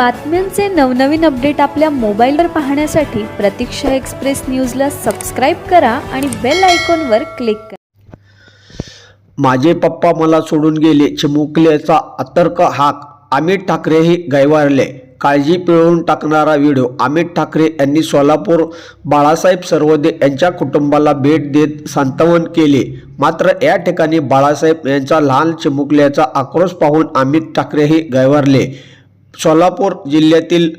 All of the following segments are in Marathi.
बातम्यांचे नवनवीन अपडेट आपल्या मोबाईलवर पाहण्यासाठी प्रतीक्षा एक्सप्रेस न्यूजला सबस्क्राईब करा आणि बेल आयकॉनवर क्लिक करा. माझे पप्पा मला सोडून गेले चिमुकल्याचा अतर्क हाक, अमित ठाकरेही गैवारले. काळजी पिळवून टाकणारा व्हिडिओ. अमित ठाकरे यांनी सोलापूर बाळासाहेब सरवदे यांच्या कुटुंबाला भेट देत सांत्वन केले. मात्र या ठिकाणी बाळासाहेब यांचा लहान चिमुकल्याचा आक्रोश पाहून अमित ठाकरेही गैवारले. सोलापूर जिल्ह्यातील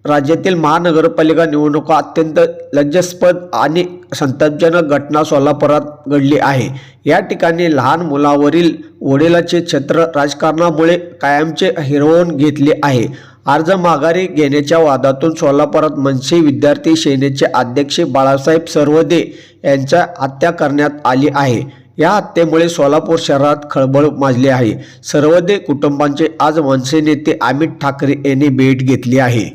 राज्यातील महानगरपालिका निवडणुका अत्यंत लज्जास्पद आणि संतापजनक घटना सोलापुरात घडली आहे. या ठिकाणी लहान मुलावरील वडिलांचे छत्र राजकारणामुळे कायमचे हिरावून घेतले आहे. अर्ज माघारी घेण्याच्या वादातून सोलापुरात मनसे विद्यार्थी सेनेचे अध्यक्ष बाळासाहेब सरवदे यांच्या हत्या करण्यात आली आहे. या हत्येमुळे सोलापूर शहरात खळबळ माजली आहे. सरवदे कुटुंबांचे आज मनसे नेते अमित ठाकरे यांनी भेट घेतली आहे.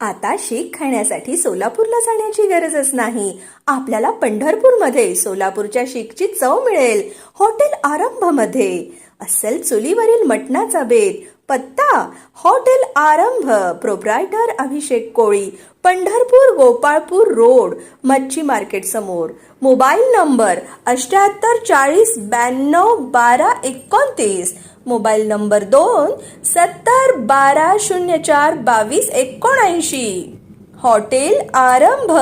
आता शीख खाण्यासाठी सोलापूरला जाण्याची गरजच नाही. आपल्याला पंढरपूरमध्ये सोलापूरच्या शीखची चव मिळेल. हॉटेल आरंभ मध्ये अस्सल चुलीवरील मटणाचा बेत. पत्ता हॉटेल आरंभ, प्रोप्रायटर अभिषेक कोळी, पंढरपूर गोपाळपूर रोड, मच्छी मार्केट समोर. Mobile number 78 40 92 12 29. Mobile number 2 70 12 04 22 79. Hotel आरंभ.